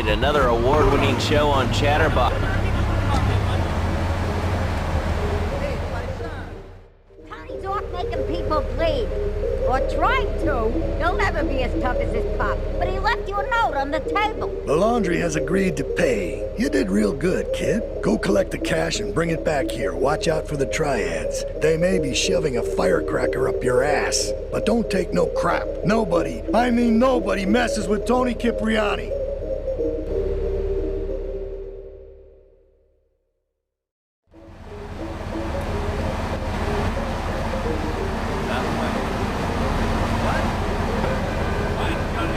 right, another award-winning show on Chatterbox. Tony's off making people bleed. Or tried to. He'll never be as tough as his pop, but he left you a note on the table. The laundry has agreed to pay. You did real good, kid. Go collect the cash and bring it back here. Watch out for the triads. They may be shoving a firecracker up your ass. But don't take no crap. Nobody, I mean nobody, messes with Tony Cipriani.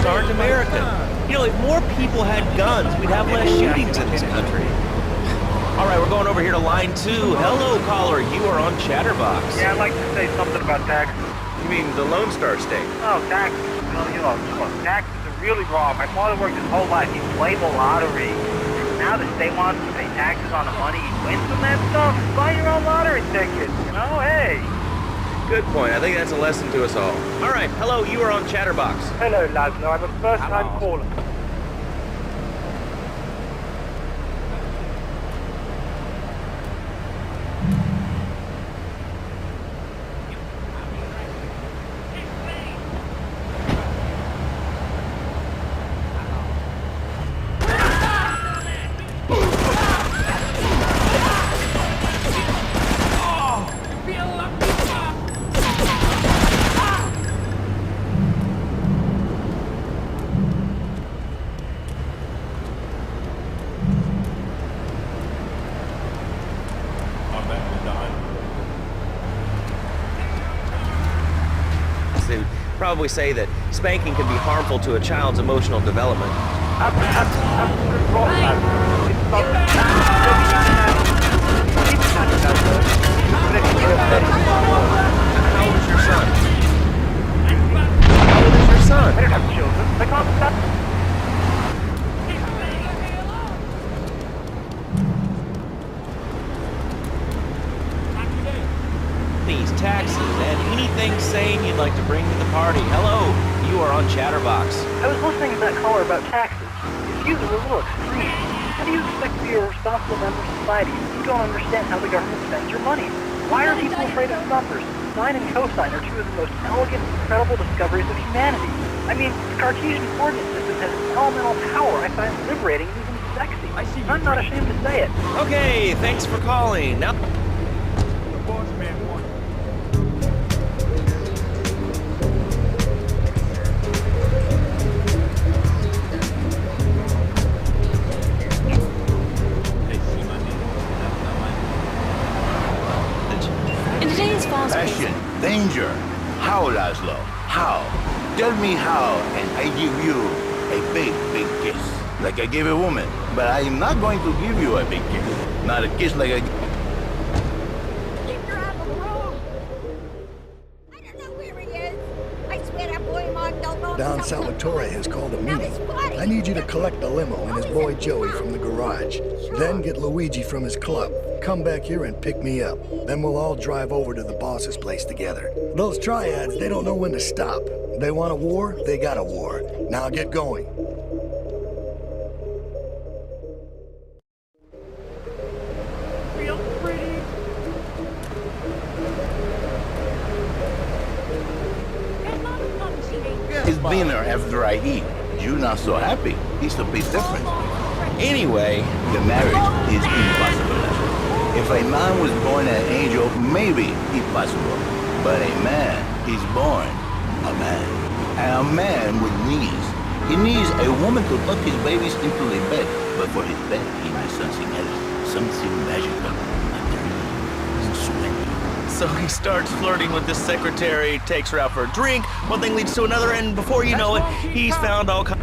Aren't American. You know, if more people had guns, we'd have less shootings in this country. All right, we're going over here to line 2. Hello, caller. You are on Chatterbox. Yeah, I'd like to say something about taxes. You mean the Lone Star State? Oh, taxes. Well, look, taxes are really wrong. My father worked his whole life. He played the lottery. Now the state wants to pay taxes on the money he wins from that stuff. Buy your own lottery ticket. You know, hey. Good point. I think that's a lesson to us all. All right, hello. You are on Chatterbox. Hello, Laszlo. I'm a first-time caller. They would probably say that spanking can be harmful to a child's emotional development. How old is your son? How old is your son? I don't have children. They can't stop. These taxes and anything sane you'd like to bring to the party. Hello, you are on Chatterbox. I was listening to that caller about taxes. His views are a little extreme. How do you expect to be a responsible member of society if you don't understand how the government spends your money? Why are people afraid of numbers? Sine and cosine are two of the most elegant, incredible discoveries of humanity. I mean, the Cartesian coordinate system has elemental power I find liberating and even sexy. I'm not ashamed to say it. Okay, thanks for calling. Now, Passion, danger. How, Laszlo? How? Tell me how, and I give you a big, big kiss. Like I give a woman. But I am not going to give you a big kiss. Not a kiss like I... Keep your eye on the road. I don't know where he is. I swear that boy Mark don't know. Don Salvatore has called a meeting. I need you to collect the limo and his boy Joey from the garage. Then get Luigi from his club. Come back here and pick me up. Then we'll all drive over to the boss's place together. Those triads, they don't know when to stop. They want a war, they got a war. Now get going. Real pretty. It's dinner after I eat. You're not so happy. It's a bit different. anyway, The marriage is impossible. If a man was born an angel, maybe it's possible. But a man is born a man. And a man with knees. He needs a woman to tuck his babies into the bed. But for his bed, he needs something else. Something magical. A dream. Sweaty. so he starts flirting with this secretary, takes her out for a drink, one thing leads to another, and before you know it, he's found all kinds.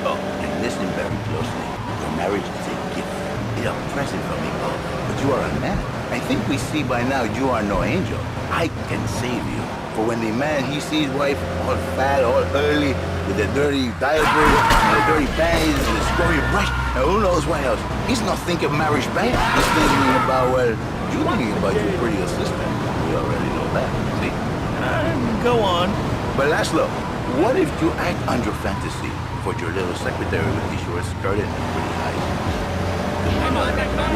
Oh, and listen very closely. Your marriage is a gift. It's a present from me both. think we see by now you are no angel. I can save you. For when the man he sees wife all fat, all early, with the dirty diaper, and the dirty panties, and the scurry brush, and who knows what else. He's not thinking marriage bad. He's thinking about, well, you're thinking about your pretty assistant. We already know that, see? Go on. But Laszlo, what if you act on your fantasy for your little secretary with the short skirt and the pretty eyes?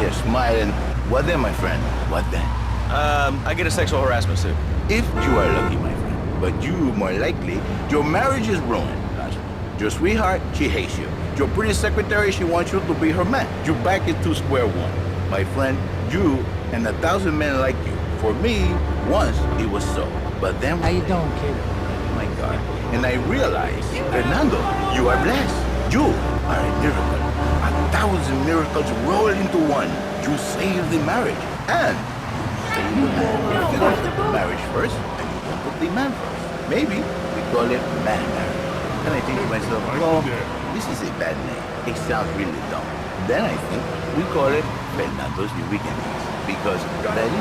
You're smiling. What then, my friend? What then? I get a sexual harassment suit. If you are lucky, my friend. But you, more likely, your marriage is ruined. Your sweetheart, she hates you. Your pretty secretary, she wants you to be her man. You're back into square one. My friend, you and 1,000 men like you. For me, once it was so. But then... How you doing, kid? My God. And I realized, Fernando, you are blessed. You are a miracle. 1,000 miracles roll into one. You saved the marriage. And save the man. You don't put the marriage first, and you don't put the man first. Maybe we call it man marriage. And I think to myself, well, this is a bad name. It sounds really dumb. Then I think we call it Fernando's New Beginnings. Because that is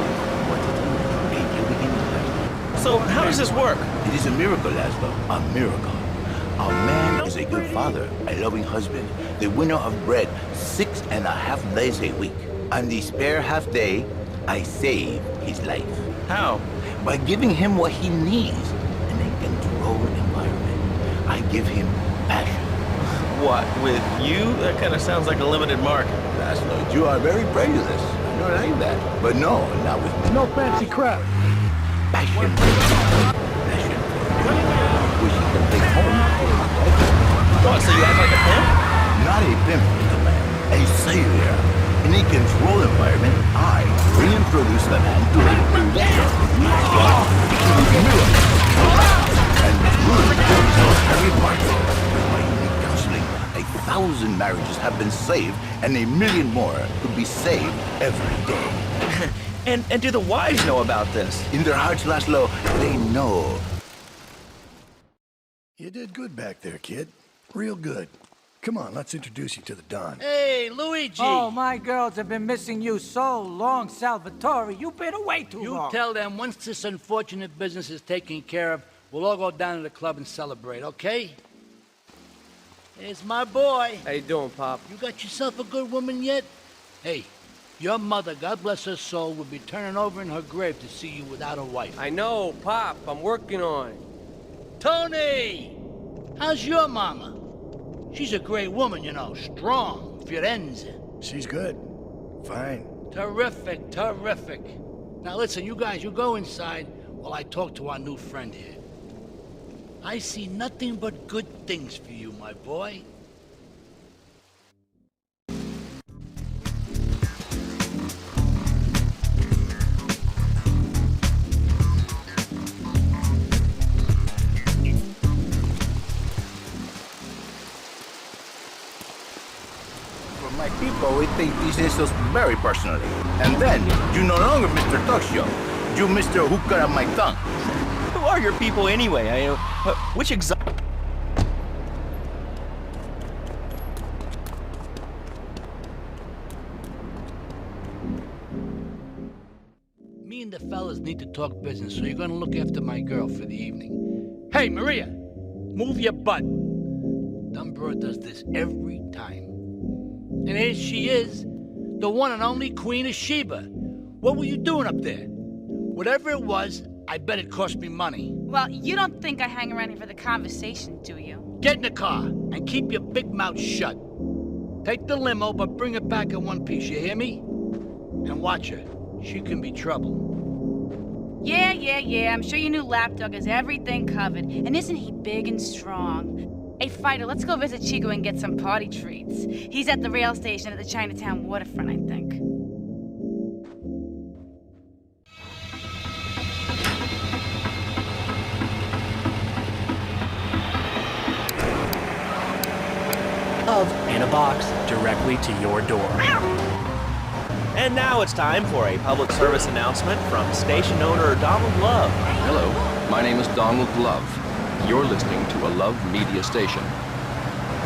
what it is. A new beginning. So how does this work? It is a miracle, Laszlo. A miracle. A man is a good father, a loving husband, the winner of bread 6.5 days a week. On the spare half day, I save his life. How? By giving him what he needs in a controlled environment. I give him passion. What, with you? That kind of sounds like a limited market. Laszlo, you are very prejudiced. I don't like that. But no, not with me. No fancy crap. Passion. Passion. Which he can take home. What, so you act like a pimp? Not a pimp, little man. A savior. In a controlled environment, I reintroduce the man to a producer. And good results every market. With my unique counseling, 1,000 marriages have been saved, and 1 million more could be saved every day. And do the wives know about this? In their hearts, Laszlo, they know. You did good back there, kid. Real good. Come on, let's introduce you to the Don. Hey, Luigi! Oh, my girls have been missing you so long, Salvatore. You've been away too long. You tell them once this unfortunate business is taken care of, we'll all go down to the club and celebrate, okay? Here's my boy. How you doing, Pop? You got yourself a good woman yet? Hey, your mother, God bless her soul, would be turning over in her grave to see you without a wife. I know, Pop. I'm working on it. Tony! How's your mama? She's a great woman, you know, strong, Firenze. She's good. Fine. Terrific, terrific. Now listen, you guys, you go inside while I talk to our new friend here. I see nothing but good things for you, my boy. My people, we take these insults very personally. And then, you no longer Mr. Talk Show. You Mr. Who Cut Out My Tongue. Who are your people anyway? Which Me and the fellas need to talk business, so you're gonna look after my girl for the evening. Hey, Maria! Move your butt. Dumbro does this every time. And here she is, the one and only Queen of Sheba. What were you doing up there? Whatever it was, I bet it cost me money. Well, you don't think I hang around here for the conversation, do you? Get in the car and keep your big mouth shut. Take the limo, but bring it back in one piece, you hear me? And watch her. She can be trouble. Yeah. I'm sure your new lapdog has everything covered. And isn't he big and strong? Hey, Fido, let's go visit Chico and get some party treats. He's at the rail station at the Chinatown waterfront, I think. Love in a box directly to your door. And now it's time for a public service announcement from station owner Donald Love. Hello, my name is Donald Love. You're listening to a Love Media station.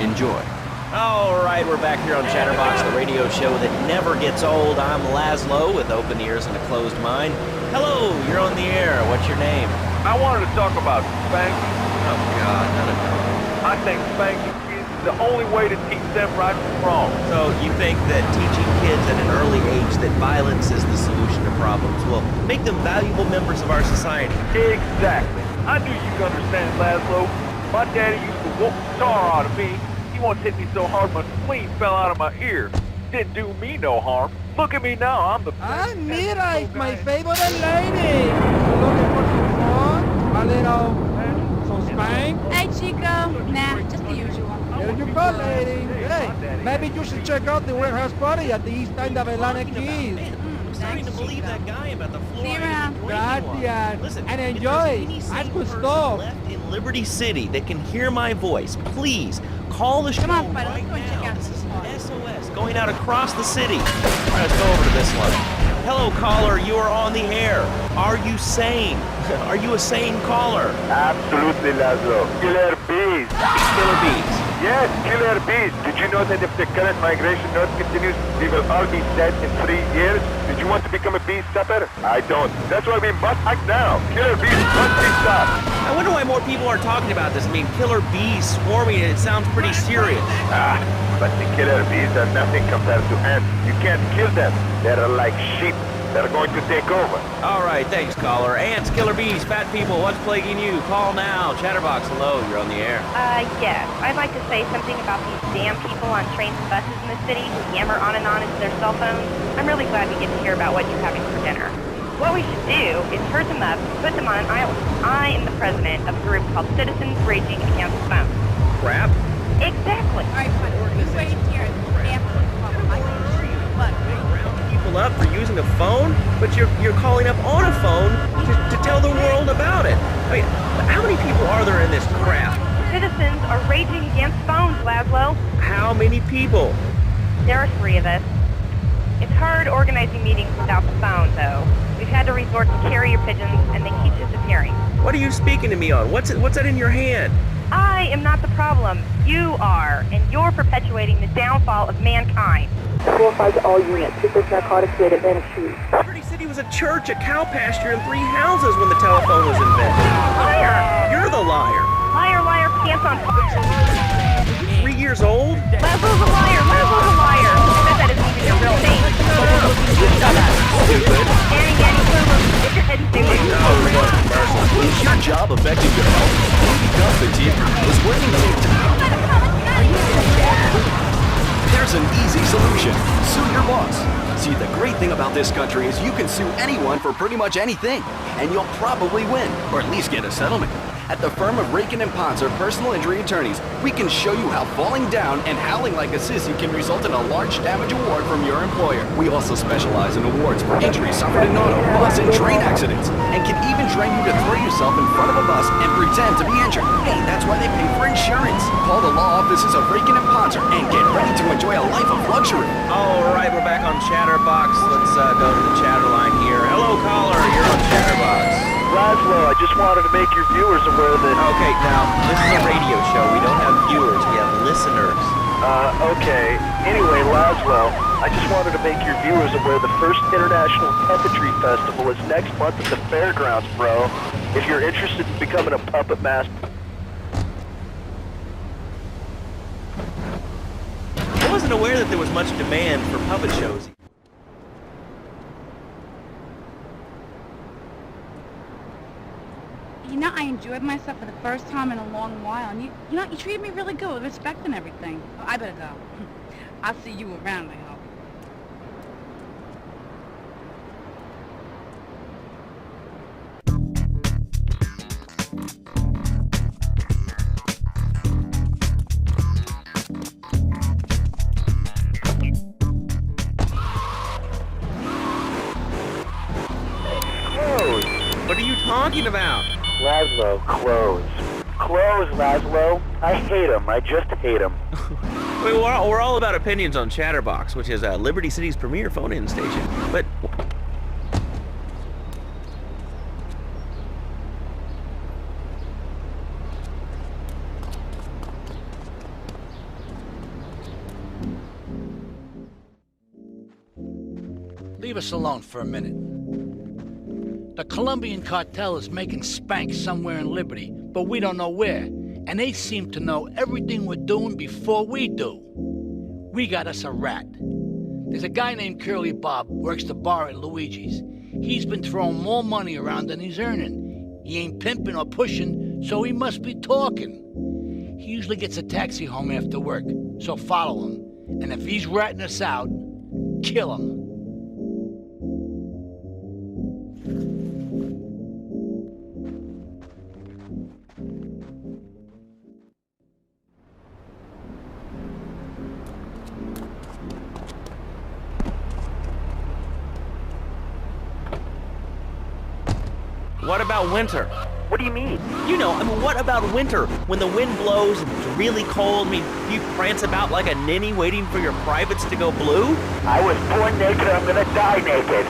Enjoy. All right, we're back here on Chatterbox, the radio show that never gets old. I'm Laszlo with open ears and a closed mind. Hello, you're on the air. What's your name? I wanted to talk about spanking. Oh, God, not enough. I think spanking is the only way to teach them right from wrong. So you think that teaching kids at an early age that violence is the solution to problems will make them valuable members of our society? Exactly. I knew you'd understand, Laszlo. My daddy used to whoop the tar out of me. He once hit me so hard my spleen fell out of my ear. Didn't do me no harm. Look at me now, I'm the best. Mira, it's my favorite lady. Looking for some fun? A little, some spank? Hey, Chico. Nah, just the usual. Here you go, lady. Hey, maybe you should check out the warehouse party at the East End of Atlantic Keys. I'm starting to believe that guy about the floor. See you around. Gracias. Listen, And if there's enjoy. any Haz sane tu person stop. left in Liberty City that can hear my voice, please call the show Come on, Fido, right let's go and check now. out This this is spot. SOS going out across the city. All right, let's go over to this one. Hello, caller. You are on the air. Are you sane? Are you a sane caller? Absolutely, Laszlo. Killer bees. Killer bees. Yes, killer bees. Did you know that if the current migration north continues, we will all be dead in 3 years? Did you want to become a bee stopper? I don't. That's why we must act now. Killer bees must be stopped. I wonder why more people are talking about this. I mean, killer bees swarming, it sounds pretty serious. But the killer bees are nothing compared to ants. You can't kill them. They're like sheep. They're going to take over. All right, thanks, caller. Ants, killer bees, fat people, what's plaguing you? Call now. Chatterbox, hello, you're on the air. Yes. I'd like to say something about these damn people on trains and buses in the city who yammer on and on into their cell phones. I'm really glad we get to hear about what you're having for dinner. What we should do is herd them up, put them on an island. I am the president of a group called Citizens Raging Against Phones. Crap? Exactly. All right, fine. You wait here after the problem. I can show you what, Round people up for using a phone, but you're calling up on a phone to tell the world about it. I mean, how many people are there in this crap? Citizens are raging against phones, Laszlo. How many people? There are 3 of us. It's hard organizing meetings without the phone, though. We've had to resort to carrier pigeons, and they keep disappearing. What are you speaking to me on? What's that in your hand? I am not the problem. You are, and you're perpetuating the downfall of mankind. 4-5 to all units. Get this narcotics rate at Bennett Street. Liberty City was a church, a cow pasture, and 3 houses when the telephone was invented. Liar! You're the liar. Liar, liar, pants on fire. 3 years old? Laszlo's a liar! Laszlo's a liar! I bet that isn't even your real name. Shut up. Stupid. Danny, Lulu, get your head and stay away. Is your job affecting your health? Maybe Comfort is working There's an easy solution. Sue your boss. See, the great thing about this country is you can sue anyone for pretty much anything, and you'll probably win, or at least get a settlement. At the firm of Rakin & Ponser Personal Injury Attorneys, we can show you how falling down and howling like a sissy can result in a large damage award from your employer. We also specialize in awards for injuries suffered in auto, bus, and train accidents, and can even train you to throw yourself in front of a bus and pretend to be injured. Hey, that's why they pay for insurance. Call the law offices of Rakin & Ponser and get ready to enjoy a life of luxury. All right, we're back on Chatterbox. Let's go to the chatter line here. Hello, caller. You're on Chatterbox. Laszlo, I just wanted to make your viewers aware that... Okay, now, this is a radio show. We don't have viewers. We have listeners. Okay. Anyway, Laszlo, I just wanted to make your viewers aware the first International Puppetry Festival is next month at the fairgrounds, bro. If you're interested in becoming a puppet master... I wasn't aware that there was much demand for puppet shows. You know, I enjoyed myself for the first time in a long while, and you treated me really good with respect and everything. Oh, I better go. I'll see you around, I hope. Clothes. What are you talking about? Laszlo, clothes. Clothes, Laszlo. I hate them. I just hate them. We're all about opinions on Chatterbox, which is Liberty City's premier phone-in station. But... leave us alone for a minute. The Colombian cartel is making spank somewhere in Liberty, but we don't know where. And they seem to know everything we're doing before we do. We got us a rat. There's a guy named Curly Bob, works the bar at Luigi's. He's been throwing more money around than he's earning. He ain't pimping or pushing, so he must be talking. He usually gets a taxi home after work, so follow him. And if he's ratting us out, kill him. What about winter? What do you mean? You know, I mean, what about winter? When the wind blows and it's really cold, I mean, do you prance about like a ninny waiting for your privates to go blue? I was born naked, I'm gonna die naked.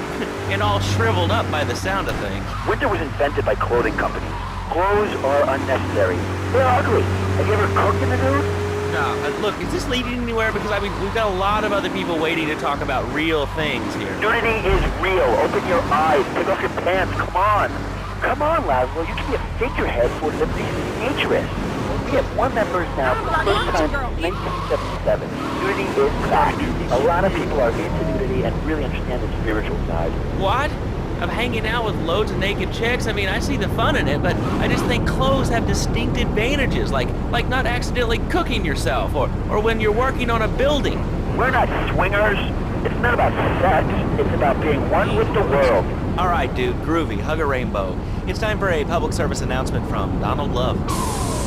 And all shriveled up by the sound of things. Winter was invented by clothing companies. Clothes are unnecessary. They're ugly. Have you ever cooked in the nude? No, look, is this leading anywhere? Because, I mean, we've got a lot of other people waiting to talk about real things here. Nudity is real. Open your eyes. Take off your pants. Come on. Come on, Laszlo. You can be a figurehead for the miniaturist. We have one member now for the first time since 1977. Nudity is back. A lot of people are into nudity and really understand the spiritual side. What? Of hanging out with loads of naked chicks? I mean, I see the fun in it, but I just think clothes have distinct advantages, like not accidentally cooking yourself, or when you're working on a building. We're not swingers. It's not about sex. It's about being one with the world. All right, dude, groovy, hug a rainbow. It's time for a public service announcement from Donald Love.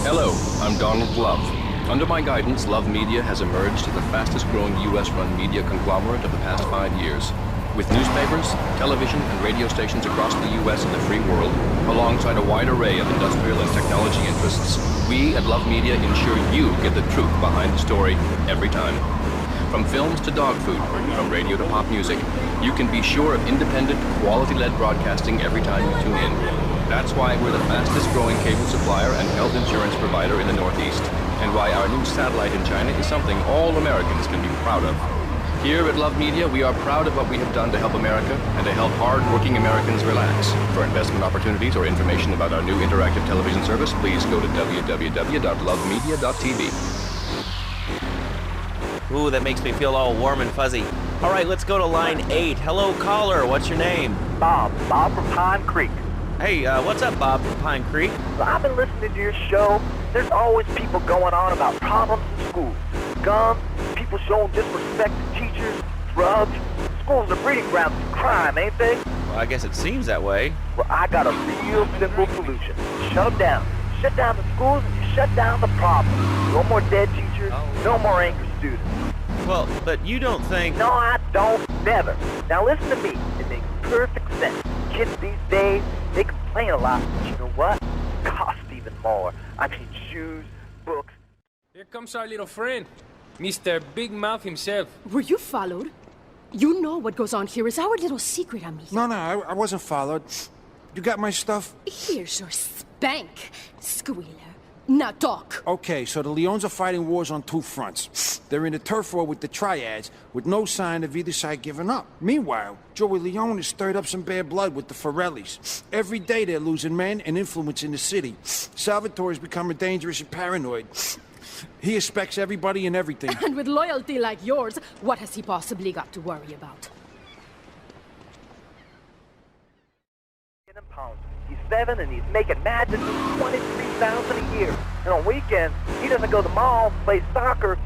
Hello, I'm Donald Love. Under my guidance, Love Media has emerged as the fastest growing U.S.-run media conglomerate of the past 5 years. With newspapers, television, and radio stations across the U.S. and the free world, alongside a wide array of industrial and technology interests, we at Love Media ensure you get the truth behind the story every time. From films to dog food, from radio to pop music, you can be sure of independent, quality-led broadcasting every time you tune in. That's why we're the fastest growing cable supplier and health insurance provider in the Northeast, and why our new satellite in China is something all Americans can be proud of. Here at Love Media, we are proud of what we have done to help America and to help hard-working Americans relax. For investment opportunities or information about our new interactive television service, please go to www.lovemedia.tv. Ooh, that makes me feel all warm and fuzzy. All right, let's go to line 8. Hello, caller. What's your name? Bob from Pine Creek. Hey, what's up, Bob from Pine Creek? So I've been listening to your show. There's always people going on about problems in school. Guns, people showing disrespect to teachers, drugs. Schools are breeding grounds for crime, ain't they? Well, I guess it seems that way. Well, I got a real simple solution. Shut them down. Shut down the schools and you shut down the problem. No more dead teachers, no more angry students. Well, but you don't think... No, I don't. Never. Now listen to me. It makes perfect sense. Kids these days, they complain a lot, but you know what? It costs even more. I mean, shoes, books. Here comes our little friend, Mr. Big Mouth himself. Were you followed? You know what goes on here is our little secret, amigo. No, I wasn't followed. You got my stuff? Here's your spank, squealer. Now talk. Okay, so the Leons are fighting wars on two fronts. They're in a turf war with the Triads, with no sign of either side giving up. Meanwhile, Joey Leone has stirred up some bad blood with the Forellis. Every day they're losing men and influence in the city. Salvatore's becoming dangerous and paranoid. He expects everybody and everything. And with loyalty like yours, what has he possibly got to worry about? He's 7 and he's making madness of $23,000 a year. And on weekends, he doesn't go to the mall, play soccer.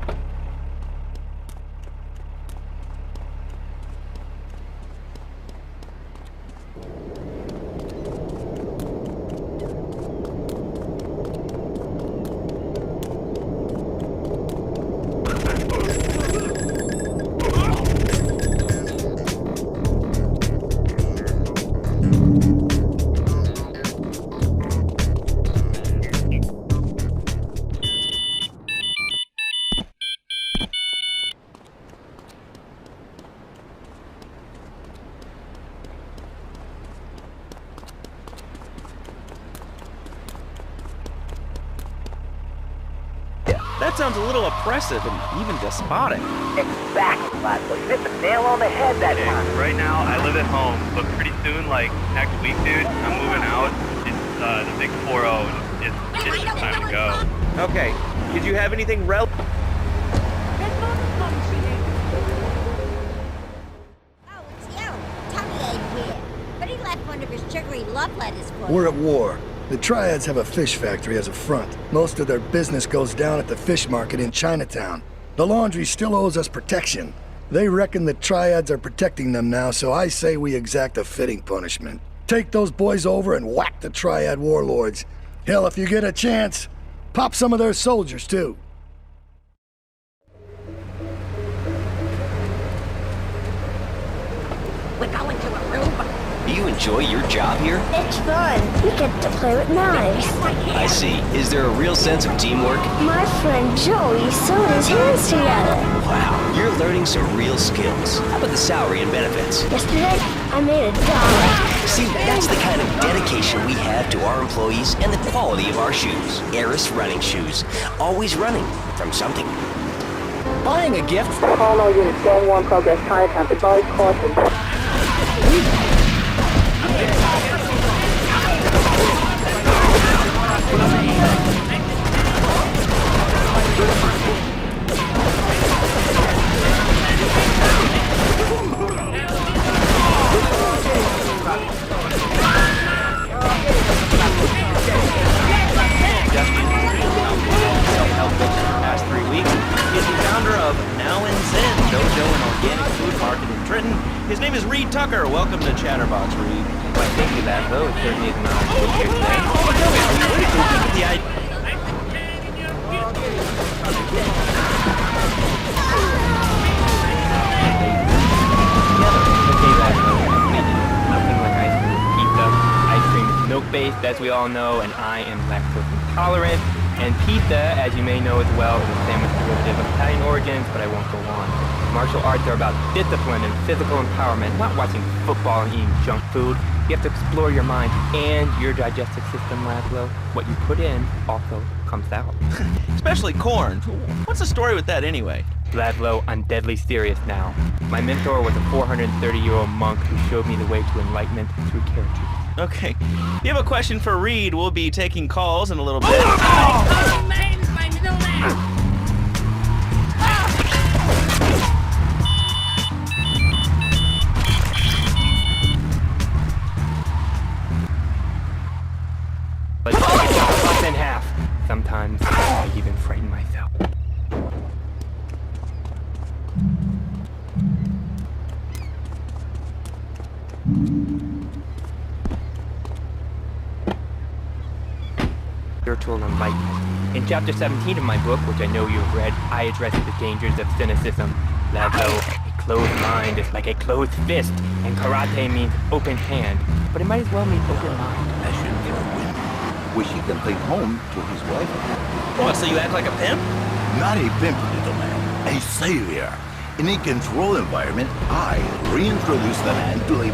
That sounds a little oppressive and even despotic. Exactly, Laszlo. You hit the nail on the head that time. Right now, I live at home, but pretty soon, like next week, dude, I'm moving out. It's the big 4-0, and it's just time to go. Okay, did you have anything relevant? Oh, it's you. Tommy ain't here. But he left one of his sugary love letters for you. We're at war. The Triads have a fish factory as a front. Most of their business goes down at the fish market in Chinatown. The laundry still owes us protection. They reckon the Triads are protecting them now, so I say we exact a fitting punishment. Take those boys over and whack the Triad warlords. Hell, if you get a chance, pop some of their soldiers, too. We're going to Aruba. Do you enjoy your job here? It's fun. We get to play with knives. I see. Is there a real sense of teamwork? My friend Joey sewed his hands together. Wow, you're learning some real skills. How about the salary and benefits? Yesterday, I made $1. See, that's the kind of dedication we have to our employees and the quality of our shoes. Eris running shoes. Always running from something. Buying a gift. Call all units, Gang 1 progress, Chinatown, advise caution. Self-help books for the past 3 weeks. He's the founder of Now and Zen Dojo and Organic Food Market in Trenton. His name is Reed Tucker. Welcome to Chatterbox, Reed. Why, thank you, Laszlo. It certainly is an honor to be here today. What did you think of the idea? Okay, Laszlo, nothing like ice cream with pizza. Ice cream is milk-based, as we all know, and I am lactose intolerant. And pizza, as you may know as well, is a sandwich derivative of Italian origins, but I won't go on. Martial arts are about discipline and physical empowerment, not watching football and eating junk food. You have to explore your mind and your digestive system, Laszlo. What you put in also comes out. Especially corn. What's the story with that anyway? Laszlo, I'm deadly serious now. My mentor was a 430-year-old monk who showed me the way to enlightenment through carrot juice. Okay. If you have a question for Reed, we'll be taking calls in a little bit. But cut in half. Sometimes I even frighten myself. Spiritual enlightenment. In chapter 17 of my book, which I know you have read, I address the dangers of cynicism. Laszlo, a closed mind is like a closed fist, and karate means open hand, but it might as well mean open mind. That should give a win. Wish he can play home to his wife. What, so you act like a pimp? Not a pimp, little man. A savior. In a controlled environment, I reintroduce the man to a...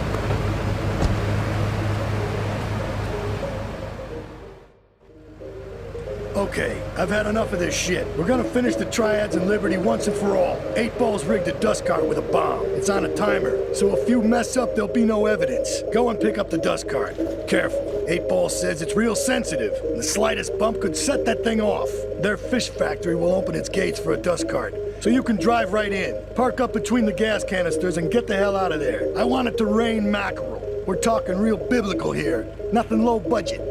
Okay, I've had enough of this shit. We're gonna finish the Triads and Liberty once and for all. 8 Ball's rigged a dust cart with a bomb. It's on a timer, so if you mess up, there'll be no evidence. Go and pick up the dust cart. Careful. 8 Ball says it's real sensitive, and the slightest bump could set that thing off. Their fish factory will open its gates for a dust cart, so you can drive right in. Park up between the gas canisters and get the hell out of there. I want it to rain mackerel. We're talking real biblical here. Nothing low budget.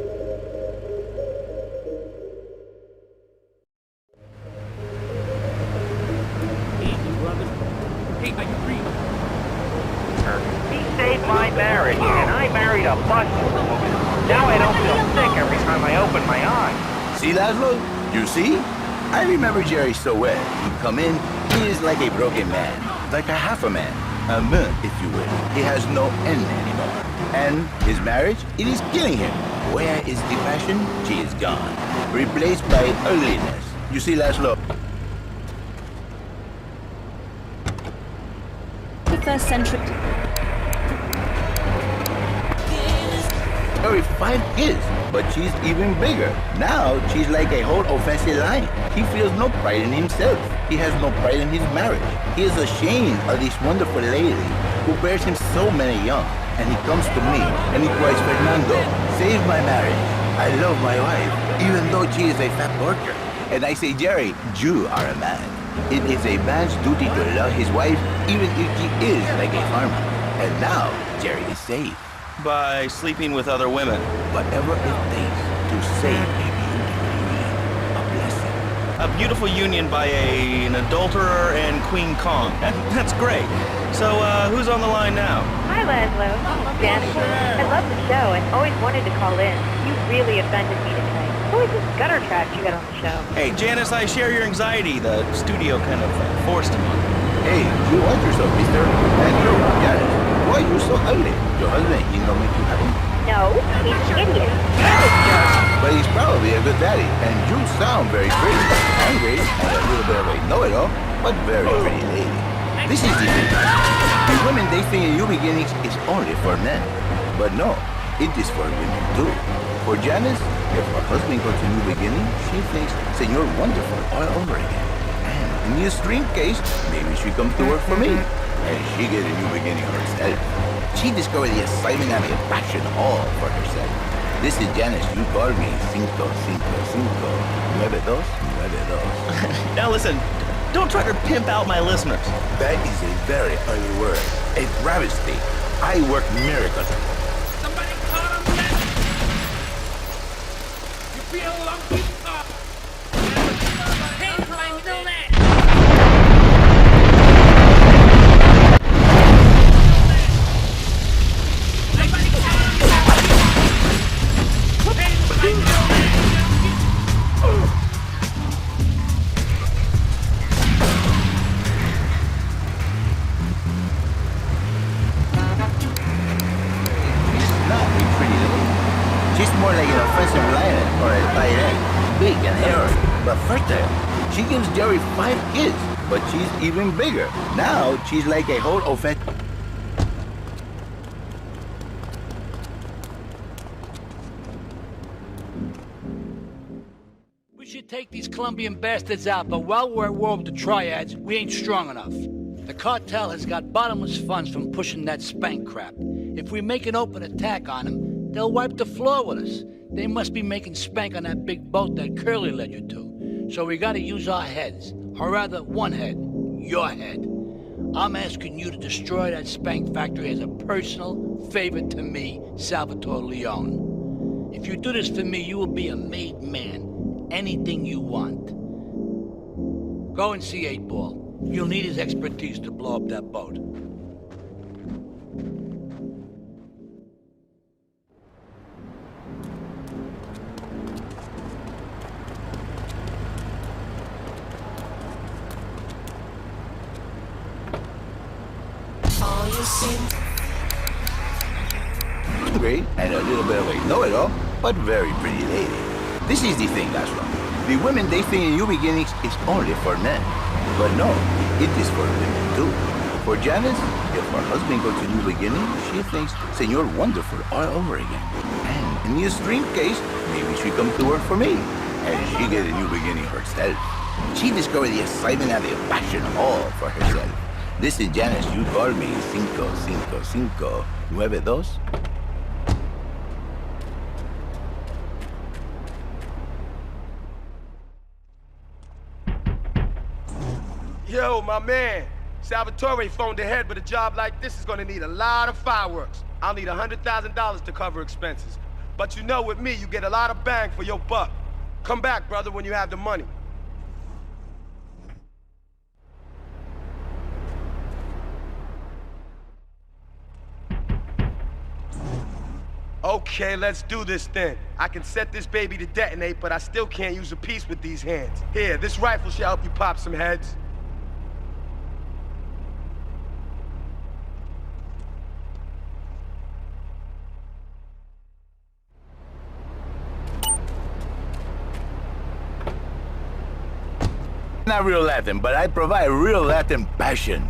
He saved my marriage, and I married a busted woman. Now I don't feel sick every time I open my eyes. See, Laszlo? You see? I remember Jerry so well. You come in, he is like a broken man, like a half a man, a man, if you will. He has no end anymore. And his marriage, it is killing him. Where is the passion? She is gone, replaced by ugliness. You see, Laszlo? First century. Very fine kids. but she's even bigger. Now she's like a whole offensive line. He feels no pride in himself. He has no pride in his marriage. He is ashamed of this wonderful lady who bears him so many young. And he comes to me and he cries, Fernando, save my marriage. I love my wife, even though she is a fat worker. And I say, Jerry, you are a man. It is a man's duty to love his wife, even if she is like a farmer. And now, Jerry is safe. By sleeping with other women. Whatever it takes to save a beautiful union. A blessing. A beautiful union by an adulterer and Queen Kong. That's great. So, who's on the line now? Hi, Laszlo. Janice. I love the show and always wanted to call in. You really offended me tonight. Who is this gutter trash you got on the show? Hey, Janice, I share your anxiety. The studio kind of forced him on me. Hey, you watch yourself, mister. And you, Janice, why are you so ugly? Your husband, he don't make you happy? No, he's an idiot. But he's probably a good daddy, and you sound very pretty, angry, and a little bit of a know-it-all, but very pretty lady. This is the thing. The women they think in new beginnings is only for men. But no, it is for women too. For Janice, if her husband goes to new beginning, she thinks Senor Wonderful all over again. And in the extreme case, maybe she comes to work for me, and she get a new beginning herself. She discovered the excitement and the passion all for herself. This is Janice, you call me 555-9292. Now listen, don't try to pimp out my listeners. That is a very ugly word. A travesty. I work miracles. Somebody call him back. You feel lucky? Hey, climb the ladder. More like an offensive lion or a tight end. Big and hairy, but fertile. She gives Jerry 5 kids, but she's even bigger. Now she's like a whole offensive... We should take these Colombian bastards out, but while we're at war with the triads, we ain't strong enough. The cartel has got bottomless funds from pushing that spank crap. If we make an open attack on them, they'll wipe the floor with us. They must be making spank on that big boat that Curly led you to. So we gotta use our heads. Or rather, one head. Your head. I'm asking you to destroy that spank factory as a personal favor to me, Salvatore Leone. If you do this for me, you will be a made man. Anything you want. Go and see 8-Ball. You'll need his expertise to blow up that boat. Great and a little bit of a know-it-all, but very pretty lady. This is the thing, that's wrong. The women they think in new beginnings is only for men. But no, it is for women too. For Janice, if her husband goes to new beginning, she thinks Senor Wonderful all over again. And in the extreme case, maybe she comes to work for me, and she get a new beginning herself. She discovered the excitement and the passion all for herself. This is Janice, you call me 555-9292. Yo, my man. Salvatore phoned ahead, but a job like this is gonna need a lot of fireworks. I'll need $100,000 to cover expenses. But you know, with me, you get a lot of bang for your buck. Come back, brother, when you have the money. Okay, let's do this then. I can set this baby to detonate, but I still can't use a piece with these hands. Here, this rifle should help you pop some heads. Not real Latin, but I provide real Latin passion.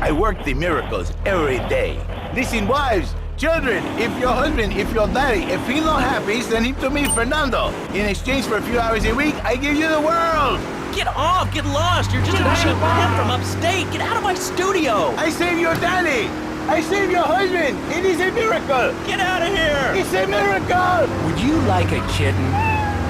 I work the miracles every day. Listen, wives, children, if your husband, if your daddy, if he's not happy, send him to me, Fernando. In exchange for a few hours a week, I give you the world. Get off! Get lost! You're just a cheap pimp from upstate! Get out of my studio! I saved your daddy! I saved your husband! It is a miracle! Get out of here! It's a miracle! Would you like a kitten?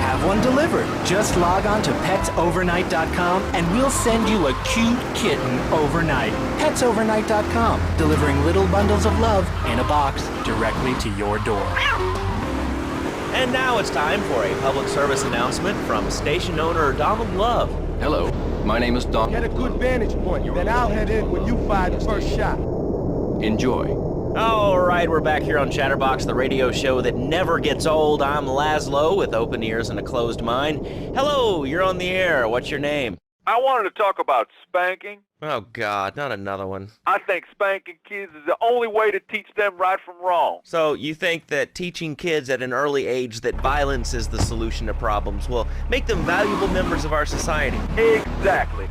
Have one delivered. Just log on to petsovernight.com and we'll send you a cute kitten overnight. Petsovernight.com, delivering little bundles of love in a box directly to your door. And now it's time for a public service announcement from station owner Donald Love. Hello, my name is Don. Get a good vantage point, then I'll head in when you fire the first shot. Enjoy. All right, we're back here on Chatterbox, the radio show that never gets old. I'm Laszlo with open ears and a closed mind. Hello, you're on the air. What's your name? I wanted to talk about spanking. Oh, God, not another one. I think spanking kids is the only way to teach them right from wrong. So you think that teaching kids at an early age that violence is the solution to problems will make them valuable members of our society? Exactly.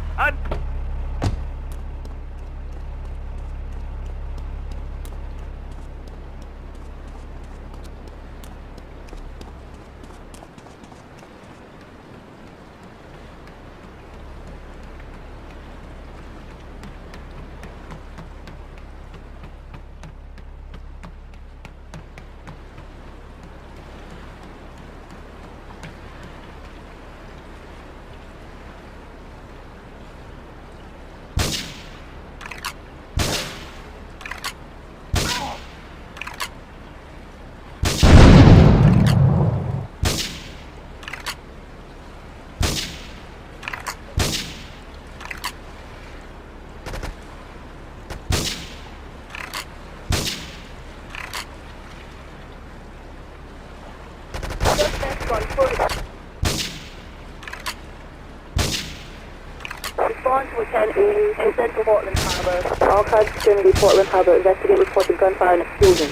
Respond to a 1080 in Central Portland Harbour. All cars vicinity Portland Harbour. Investigate reported gunfire and explosions.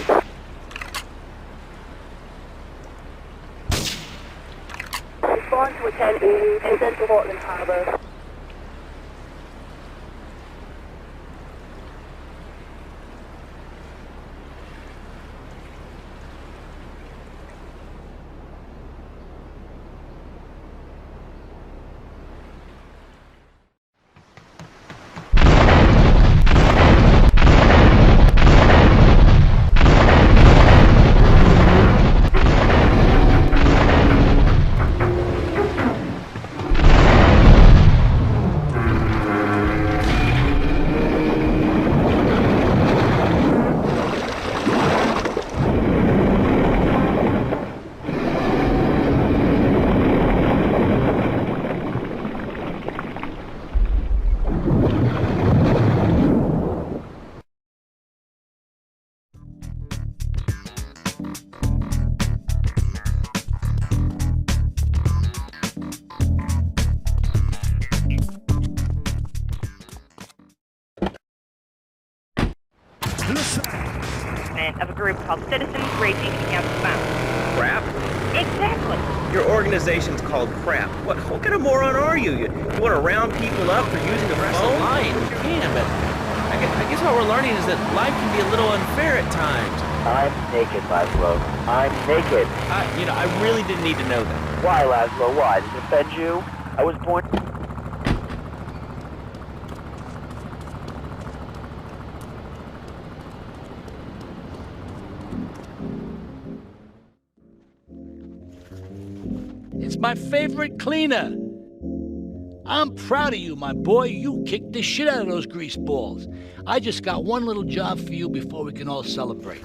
Respond to a 1080 in Central Portland Harbour. Of a group called Citizens Raging Against Phones. Crap? Exactly. Your organization's called Crap. What kind of moron are you? You want to round people up for using a phone? Lying. You can, but I guess what we're learning is that life can be a little unfair at times. I'm naked, Laszlo. I'm naked. I really didn't need to know that. Why, Laszlo? Why? Did it offend you? I was born... It's my favorite cleaner. I'm proud of you, my boy. You kicked the shit out of those grease balls. I just got one little job for you before we can all celebrate.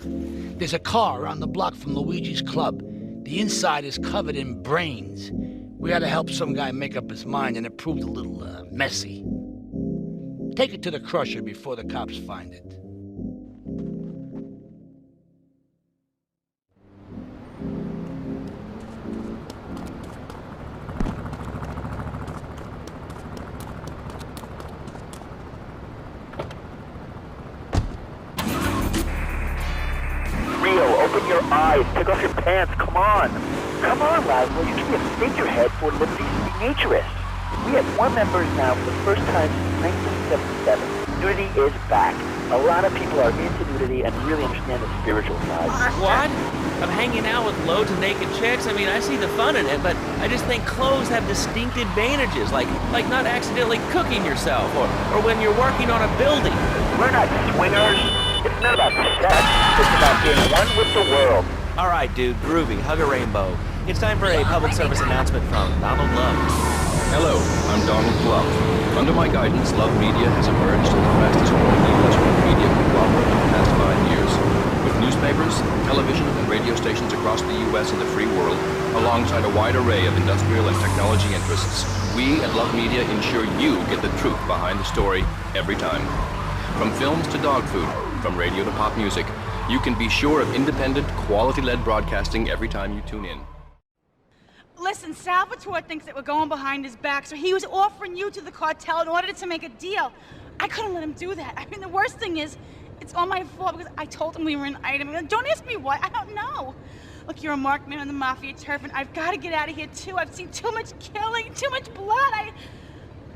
There's a car around the block from Luigi's club. The inside is covered in brains. We had to help some guy make up his mind, and it proved a little messy. Take it to the crusher before the cops find it. Open your eyes, take off your pants, come on! Come on, Laszlo, you can be a figurehead for liberties and be naturists. We have more members now for the first time since 1977. Nudity is back. A lot of people are into nudity and really understand the spiritual side. What? Of hanging out with loads of naked chicks? I mean, I see the fun in it, but I just think clothes have distinct advantages, like not accidentally cooking yourself, or when you're working on a building. We're not swingers. It's not about sex. It's about being one with the world. All right, dude, groovy, hug a rainbow. It's time for a public service announcement from Donald Love. Hello, I'm Donald Love. Under my guidance, Love Media has emerged as the fastest growing U.S. media conglomerate of the past 5 years. With newspapers, television, and radio stations across the U.S. and the free world, alongside a wide array of industrial and technology interests, we at Love Media ensure you get the truth behind the story every time. From films to dog food, from radio to pop music, you can be sure of independent, quality-led broadcasting every time you tune in. Listen, Salvatore thinks that we're going behind his back, so he was offering you to the cartel in order to make a deal. I couldn't let him do that. I mean, the worst thing is, it's all my fault because I told him we were an item. Don't ask me why, I don't know. Look, you're a marked man on the Mafia turf, and I've got to get out of here, too. I've seen too much killing, too much blood.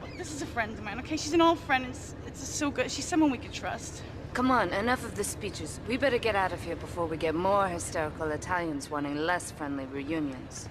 Look, this is a friend of mine, okay? She's an old friend, and it's so good. She's someone we can trust. Come on, enough of the speeches. We better get out of here before we get more hysterical Italians wanting less friendly reunions.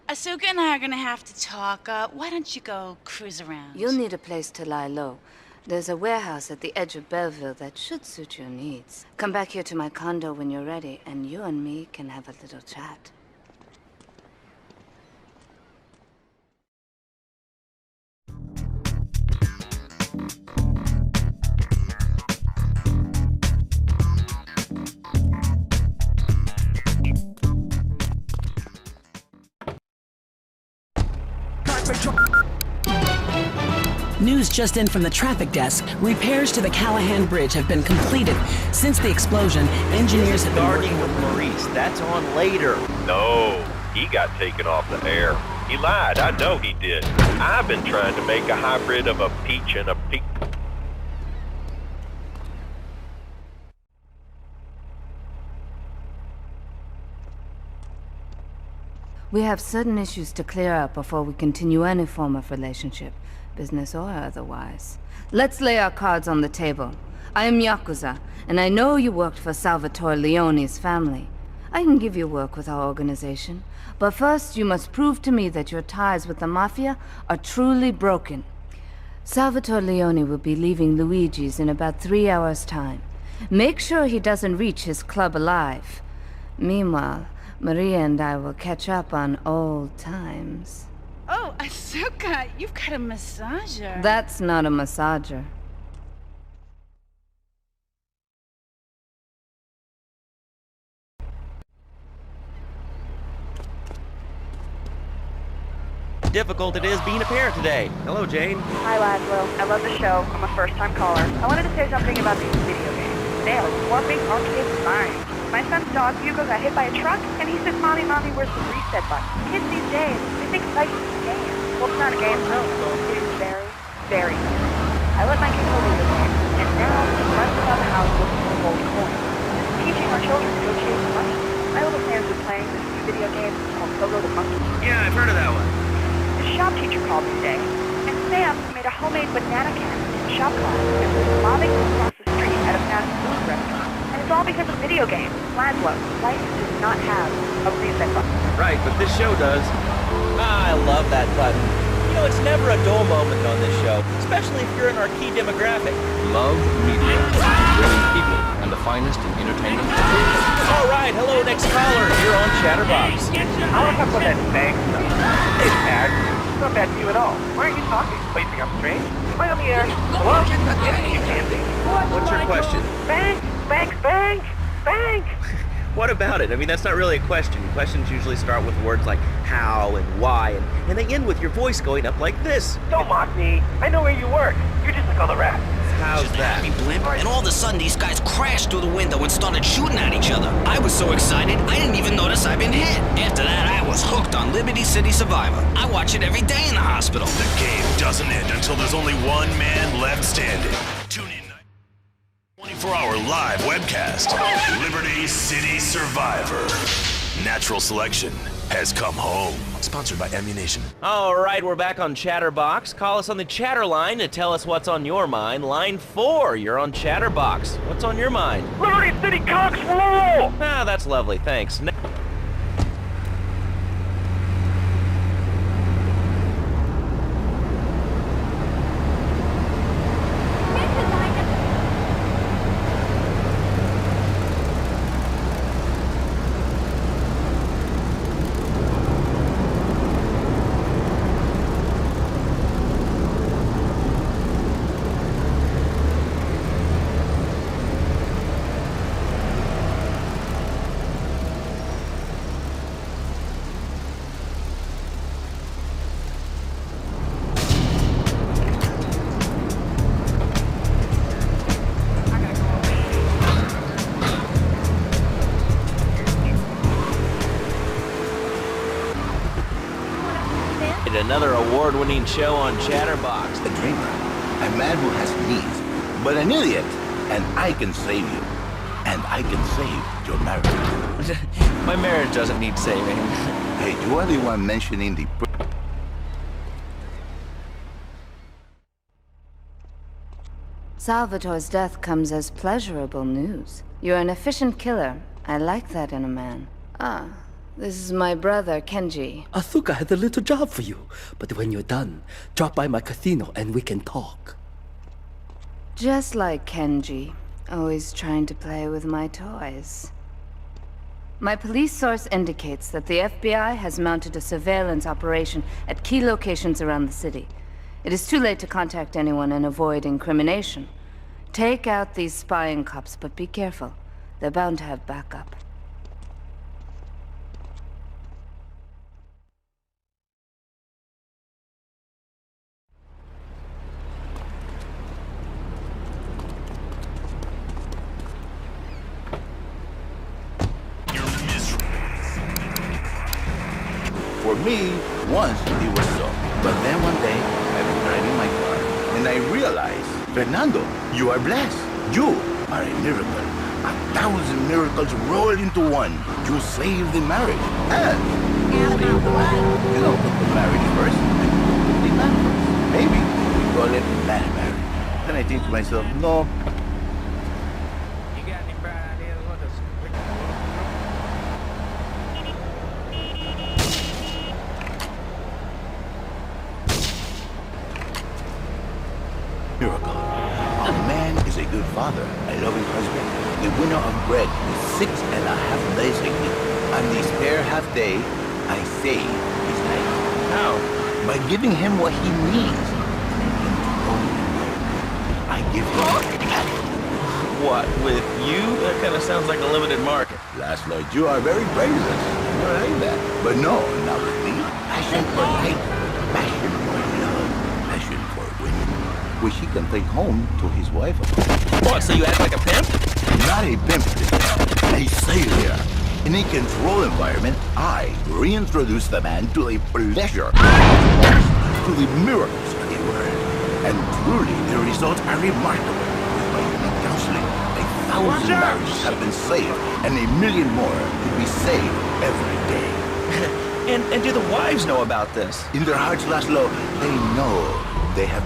Asuka and I are gonna have to talk. Why don't you go cruise around? You'll need a place to lie low. There's a warehouse at the edge of Belleville that should suit your needs. Come back here to my condo when you're ready, and you and me can have a little chat. News just in from the traffic desk. Repairs to the Callahan Bridge have been completed. Since the explosion, engineers have been working with Maurice. That's on later. No, he got taken off the air. He lied. I know he did. I've been trying to make a hybrid of a peach and a peach. We have certain issues to clear up before we continue any form of relationship, business or otherwise. Let's lay our cards on the table. I am Yakuza, and I know you worked for Salvatore Leone's family. I can give you work with our organization, but first you must prove to me that your ties with the Mafia are truly broken. Salvatore Leone will be leaving Luigi's in about 3 hours' time. Make sure he doesn't reach his club alive. Meanwhile, Maria and I will catch up on old times. Oh, Asuka, you've got a massager. That's not a massager. Difficult it is being a parent today. Hello, Jane. Hi, Laszlo. I love the show. I'm a first-time caller. I wanted to say something about these video games. They are warping arcade minds. My son's dog, Hugo, got hit by a truck, and he says, Mommy, where's the reset button? Kids these days, they think life is a game. Well, it's not a game, no. It is very, very scary. I let my kid hold the game, and now he runs around the house looking for gold coins. Teaching our children to go chase money. My little fans are playing this new video game called Pogo the Monkey. Yeah, I've heard of that one. The shop teacher called me today, and Sam made a homemade banana cannon in shop class and was lobbing it across the street at a fast food restaurant. And It's all because of video games. Laszlo, life does not have a reset button. Right, but this show does. I love that button. You know, it's never a dull moment on this show, especially if you're in our key demographic. Love media, bringing people and the finest in entertainment. All right, hello, next caller. You're on Chatterbox. I want to talk about that bang stuff. Hey, Dad. It's not bad to you at all. Why aren't you talking? Oh, you think I'm strange? Am I on the air? Hello? Yeah, you can be. What's your question? Bank! Bank! Bank! Bank! What about it? I mean, that's not really a question. Questions usually start with words like how and why, and they end with your voice going up like this. Don't mock me. I know where you work. You're just like all the rest. How's Just that? a happy blimp, and all of a sudden these guys crashed through the window and started shooting at each other. I was so excited, I didn't even notice I'd been hit. After that, I was hooked on Liberty City Survivor. I watch it every day in the hospital. The game doesn't end until there's only one man left standing. Tune in 24-hour live webcast. Liberty City Survivor. Natural Selection has come home. Sponsored by Ammunition. All right, we're back on Chatterbox. Call us on the chatter line to tell us what's on your mind. Line 4, you're on Chatterbox. What's on your mind? Liberty City Cox rule! Ah, that's lovely, thanks. Another award-winning show on Chatterbox. A dreamer, a man who has needs, but an idiot. And I can save you. And I can save your marriage. My marriage doesn't need saving. Hey, you are the one mentioning the... Salvatore's death comes as pleasurable news. You're an efficient killer. I like that in a man. Ah, this is my brother, Kenji. Asuka has a little job for you, but when you're done, drop by my casino and we can talk. Just like Kenji, always trying to play with my toys. My police source indicates that the FBI has mounted a surveillance operation at key locations around the city. It is too late to contact anyone and avoid incrimination. Take out these spying cops, but be careful. They're bound to have backup. For me, once it was so. But then one day, I was driving my car, and I realized, Fernando, you are blessed. You are a miracle. 1,000 miracles rolled into one. You saved the marriage. And you saved the man. You know, the marriage first, and the man first. Maybe we call it man marriage. Then I think to myself, no. Miracle. A man is a good father, a loving husband, the winner of bread with 6.5 days a week. On the spare half day, I save his life. How? By giving him what he needs. I give him What, with you? That kind of sounds like a limited market. Laszlo, you are very brazen. You like that. But no, not with me. Passion for life, passion for love, passion for women, which he can take home to his wife. What, so you act like a pimp? Not a pimp, a savior. In a controlled environment, I reintroduce the man to the pleasure, to the miracles of the world. And truly, the results are remarkable. With my unique counseling, 1,000 marriages have been saved, and 1 million more will be saved every day. And do the wives know about this? In their hearts, Laszlo, they know they have...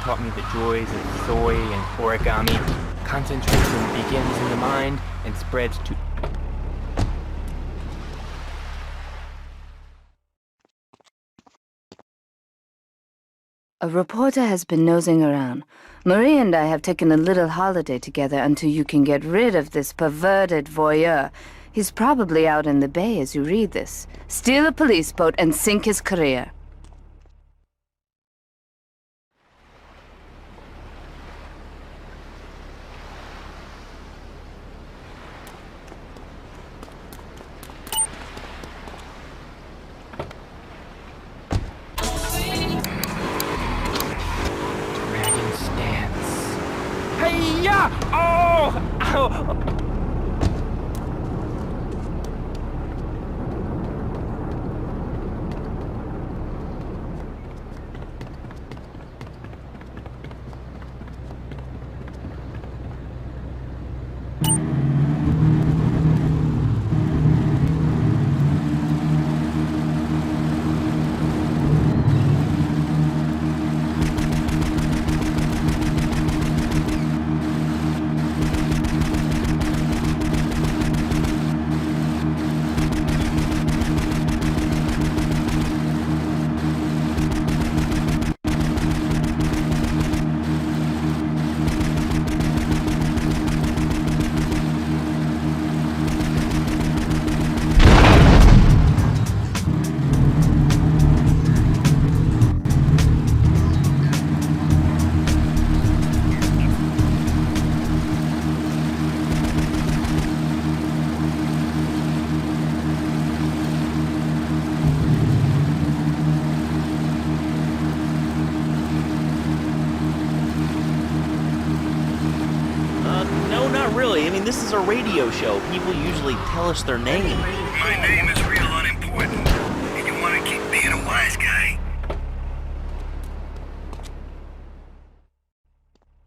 taught me the joys of soy and origami. Concentration begins in the mind and spreads to... A reporter has been nosing around. Marie and I have taken a little holiday together until you can get rid of this perverted voyeur. He's probably out in the bay as you read this. Steal a police boat and sink his career. Hey-ya! Oh! Ow! This is a radio show. People usually tell us their name. My name is real unimportant. And you want to keep being a wise guy?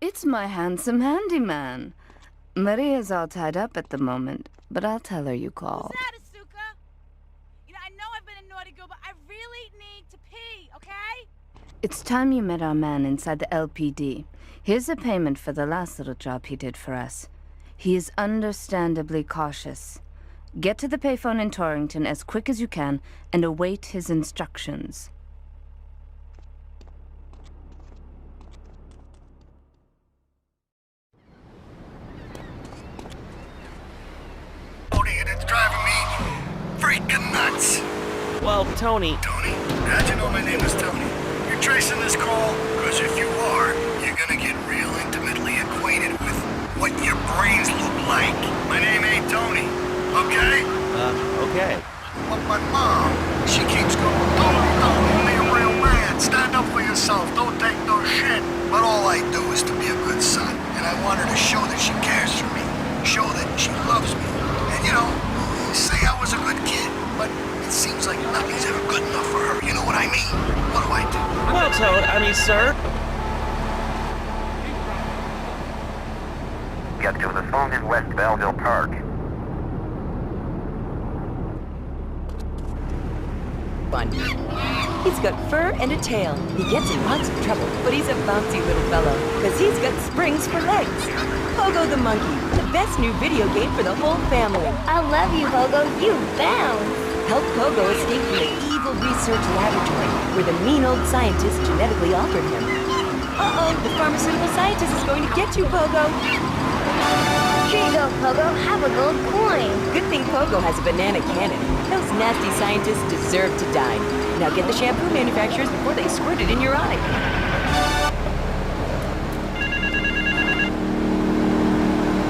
It's my handsome handyman. Maria's all tied up at the moment, but I'll tell her you called. Who's that, Asuka? You know, I know I've been a naughty girl, but I really need to pee, okay? It's time you met our man inside the LPD. Here's a payment for the last little job he did for us. He is understandably cautious. Get to the payphone in Torrington as quick as you can and await his instructions. Tony, it's driving me freaking nuts. Well, Tony... Tony? How'd you know my name was Tony? You're tracing this call? Because if you are, you're gonna get real intimately acquainted with what your brains look like. My name ain't Tony, okay? Okay. But my mom, she keeps going, Tony, be a real man. Stand up for yourself. Don't take no shit. But all I do is to be a good son. And I want her to show that she cares for me. Show that she loves me. And, you know, say I was a good kid. But it seems like nothing's ever good enough for her. You know what I mean? What do I do? Well, sir... Get to the phone in West Belleville Park. Fun. He's got fur and a tail. He gets in lots of trouble, but he's a bouncy little fellow, because he's got springs for legs. Pogo the Monkey, the best new video game for the whole family. I love you, Pogo. You bounce. Help Pogo escape from the evil research laboratory, where the mean old scientist genetically altered him. Uh-oh, the pharmaceutical scientist is going to get you, Pogo. Here you go, Pogo. Have a gold coin. Good thing Pogo has a banana cannon. Those nasty scientists deserve to die. Now get the shampoo manufacturers before they squirt it in your eye.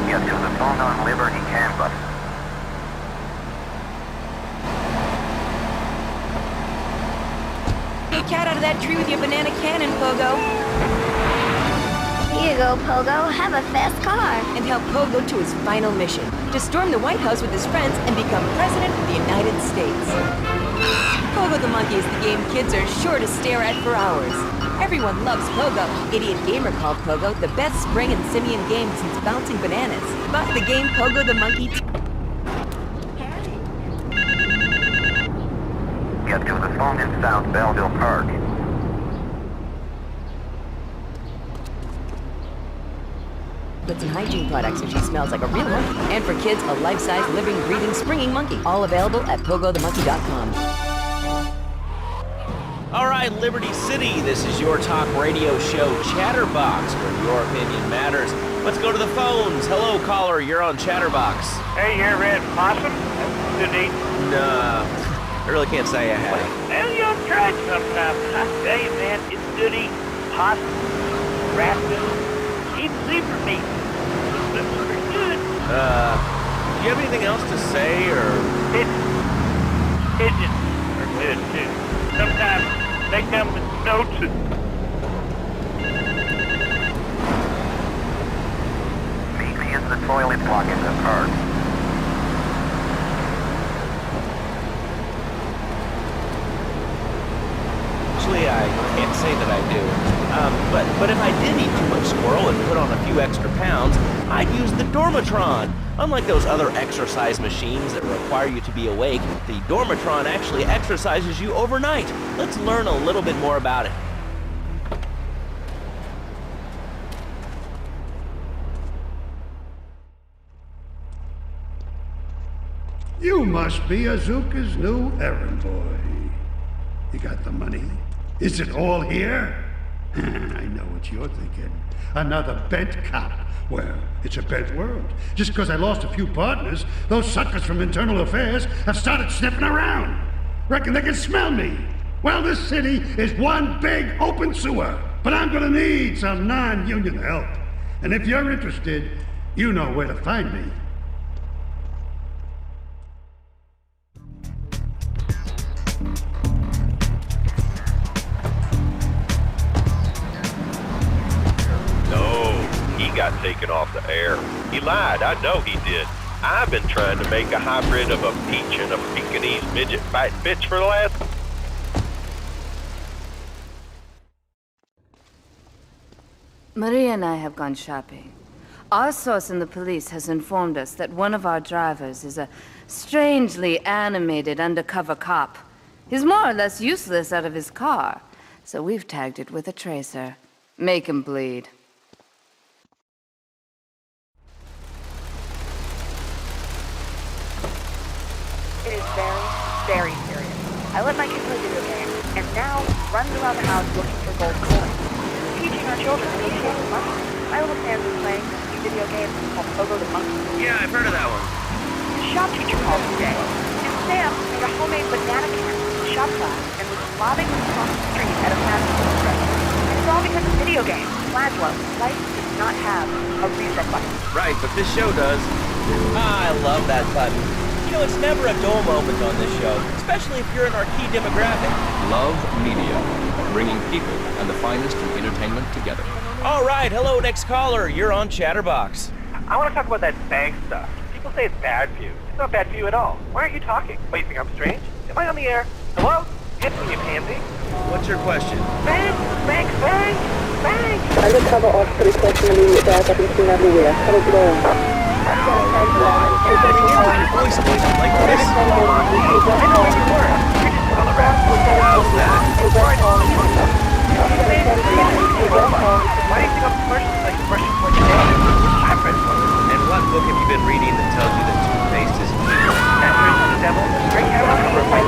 Get to the phone on Liberty Campus. Get cat out of that tree with your banana cannon, Pogo. Here you go, Pogo. Have a fast car. And help Pogo to his final mission, to storm the White House with his friends and become President of the United States. Pogo the Monkey is the game kids are sure to stare at for hours. Everyone loves Pogo. Idiot Gamer called Pogo the best spring and simian game since bouncing bananas. Buy the game Pogo the Monkey. Get to the phone in South Belleville Park. chocolates and hygiene products, and she smells like a real monkey. And for kids, a life-size, living, breathing, springing monkey. All available at pogothemonkey.com. All right, Liberty City, this is your talk radio show Chatterbox, where your opinion matters. Let's go to the phones. Hello, caller, you're on Chatterbox. Hey, you ever had possum? That's good to eat. Nah, I really can't say I have. Well, you ought to try it sometime. I tell you, man, it's good eating. Possum, raccoon, even zebra meat. That's pretty good. Do you have anything else to say, or? Pigeons are good, too. Sometimes they come with notes and... Feed me into the toilet block in the park. Actually, I can't say that I do. But if I did eat too much squirrel and put on a few extra pounds, I'd use the Dormatron. Unlike those other exercise machines that require you to be awake, the Dormatron actually exercises you overnight. Let's learn a little bit more about it. You must be Azuka's new errand boy. You got the money? Is it all here? I know what you're thinking. Another bent cop. Well, it's a bent world. Just because I lost a few partners, those suckers from Internal Affairs have started sniffing around. Reckon they can smell me. Well, this city is one big open sewer. But I'm gonna need some non-union help. And if you're interested, you know where to find me. Got taken off the air. He lied, I know he did. I've been trying to make a hybrid of a peach and a Pekingese midget fighting bitch for the last... Maria and I have gone shopping. Our source in the police has informed us that one of our drivers is a strangely animated undercover cop. He's more or less useless out of his car, so we've tagged it with a tracer. Make him bleed. It is very, very serious. I let my kid play video games, and now runs around the house looking for gold coins. Teaching our children to be saving money. My little Sam's been playing a new video game called Pogo the Monkey. Yeah, I've heard of that one. The shop teacher called today, and Sam made a homemade banana can in the shop class and was lobbing them across the street at a fast food restaurant. It's all because of video games. Laszlo, life does not have a reset button. Right, but this show does. I love that button. You know, it's never a dull moment on this show, especially if you're in our key demographic. Love Media, bringing people and the finest in entertainment together. All right, hello, next caller. You're on Chatterbox. I want to talk about that bank stuff. People say it's bad for you. It's not bad for you at all. Why aren't you talking? What, you think I'm strange? Am I on the air? Hello? Answer me, you pansy. What's your question? Bank! Bank! Bank! Bank! Undercover officer requesting immediate backup in Queen Avenue. Cover below. Voice like this. I know where you were. You're just on the rap. How's that? Why do you think I'm commercial like commercial for today? I've read books. And what book have you been reading that tells you that toothpaste is evil? Masters of the Devil. Great catalog cover by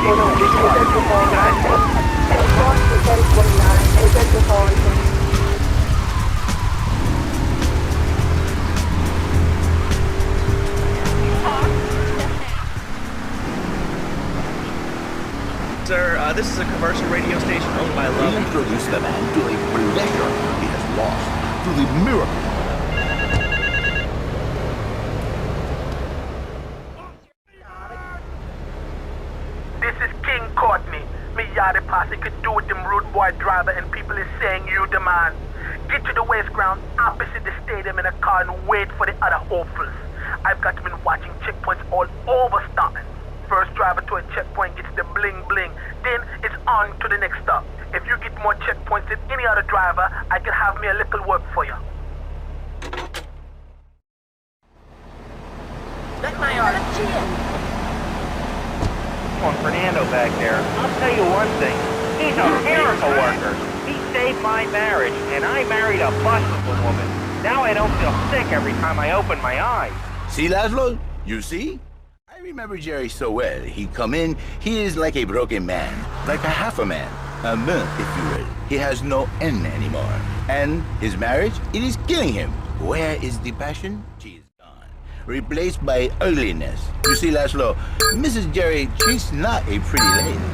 Sir, this is a commercial radio station owned by Love. We introduce the man to a pleasure he has lost, to the miracle. This is King Courtney. Me yachty posse could do with them rude boy driver and people is saying you the man. Get to the waste ground opposite the stadium in a car and wait for the other hopefuls. I've got been watching checkpoints all over stopping. First driver to a checkpoint gets the bling bling, then it's on to the next stop. If you get more checkpoints than any other driver, I can have me a little work for you. That's my art. On Fernando back there. I'll tell you one thing. He's a miracle worker. He saved my marriage, and I married a bustable woman. Now I I don't feel sick every time I open my eyes. See, Laszlo? You see? I remember Jerry so well. He come in, he is like a broken man, like a half a man. A man, if you will. He has no end anymore. And his marriage, it is killing him. Where is the passion? She is gone. Replaced by ugliness. You see, Laszlo, Mrs. Jerry, she's not a pretty lady.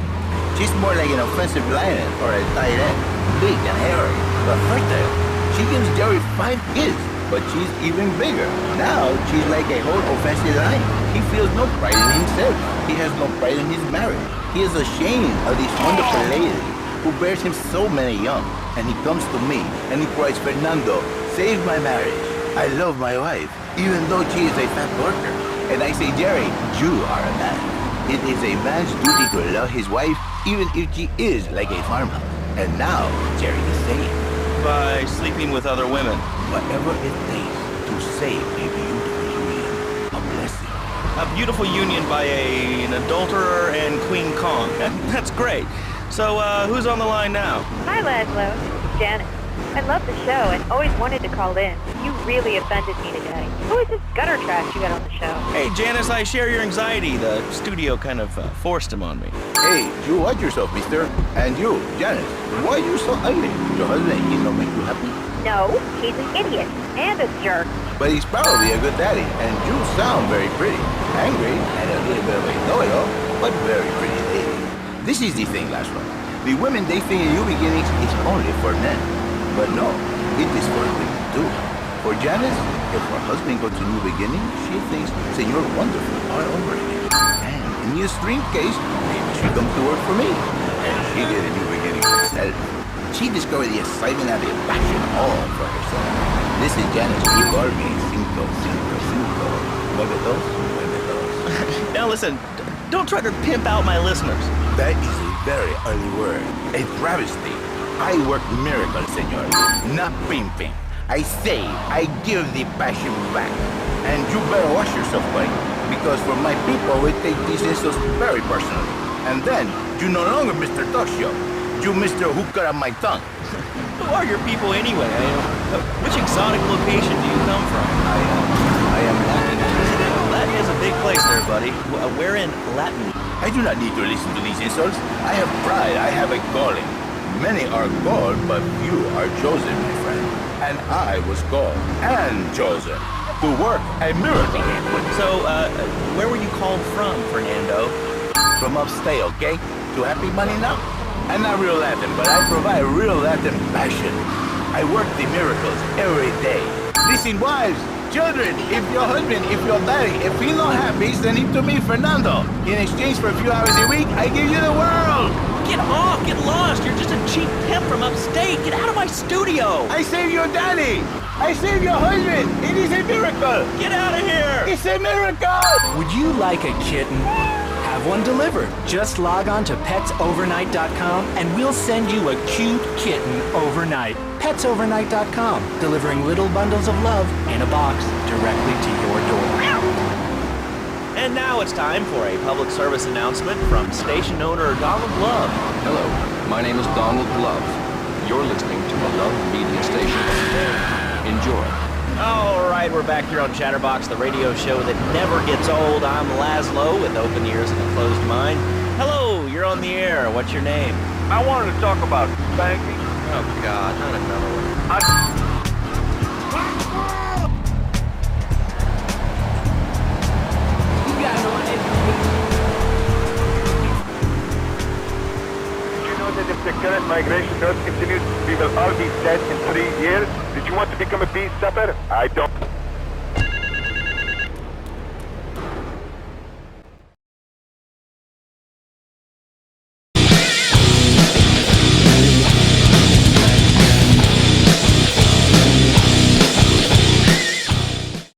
She's more like an offensive lion or a tight end. Big and hairy, but fertile. She gives Jerry 5 kids, but she's even bigger. Now, she's like a whole offensive lion. He feels no pride in himself. He has no pride in his marriage. He is ashamed of this wonderful lady who bears him so many young. And he comes to me and he cries, Fernando, save my marriage. I love my wife, even though she is a fat worker. And I say, Jerry, you are a man. It is a man's duty to love his wife, even if she is like a farmhouse. And now, Jerry is saying, by sleeping with other women. Whatever it takes to save a beautiful union, a blessing. A beautiful union by an adulterer and Queen Kong. That's great. So, who's on the line now? Hi, Laszlo. It's Janet. I love the show and always wanted to call in. You really offended me today. Who is this gutter trash you got on the show? Hey, Janice, I share your anxiety. The studio kind of forced him on me. Hey, you watch yourself, mister. And you, Janice, why are you so ugly? Your husband, he don't make you happy? No, he's an idiot and a jerk. But he's probably a good daddy, and you sound very pretty. Angry and a little bit of a know-it-all, but very pretty lady. This is the thing, Laszlo. The women, they think New Beginnings is only for men. But no, it is for women too. For Janice, if her husband goes to New Beginnings, she thinks Senor Wonderful all over again. And in the extreme case, maybe she comes to work for me. And she get a new beginning herself. She discovered the excitement and the passion all for herself. This is Janice. You call me Cinco, Cinco, Cinco. Mueve dos, mueve dos. Now listen, don't try to pimp out my listeners. That is a very early word. A travesty. I work miracles, senor. Not pimping. I save. I give the passion back. And you better watch yourself, buddy. Because for my people, we take these insults very personally. And then, you no longer Mr. Talk Show. You Mr. Who Cut Out My Tongue. Who are your people anyway? Which exotic location do you come from? I am Latin. Latin is a big place there, buddy. Where in Latin? I do not need to listen to these insults. I have pride. I have a calling. Many are called, but few are chosen, my friend. And I was called and chosen to work a miracle. So, where were you called from, Fernando? From upstate, okay? To happy money now? I'm not real Latin, but I provide real Latin passion. I work the miracles every day. Listen, wives, children, if your husband, if your daddy, if he's not happy, send him to me, Fernando. In exchange for a few hours a week, I give you the world. Get off! Get lost! You're just a cheap pimp from upstate! Get out of my studio! I save your daddy! I save your husband! It is a miracle! Get out of here! It's a miracle! Would you like a kitten? Have one delivered. Just log on to petsovernight.com and we'll send you a cute kitten overnight. Petsovernight.com, delivering little bundles of love in a box directly to your door. And now it's time for a public service announcement from station owner Donald Love. Hello, my name is Donald Love. You're listening to a Love Media station. Enjoy. All right, we're back here on Chatterbox, the radio show that never gets old. I'm Laszlo with open ears and a closed mind. Hello, you're on the air. What's your name? I wanted to talk about banking. Oh, God, not another one. If the current migration does continue, we will all be dead in 3 years. Did you want to become a peace supper? I don't.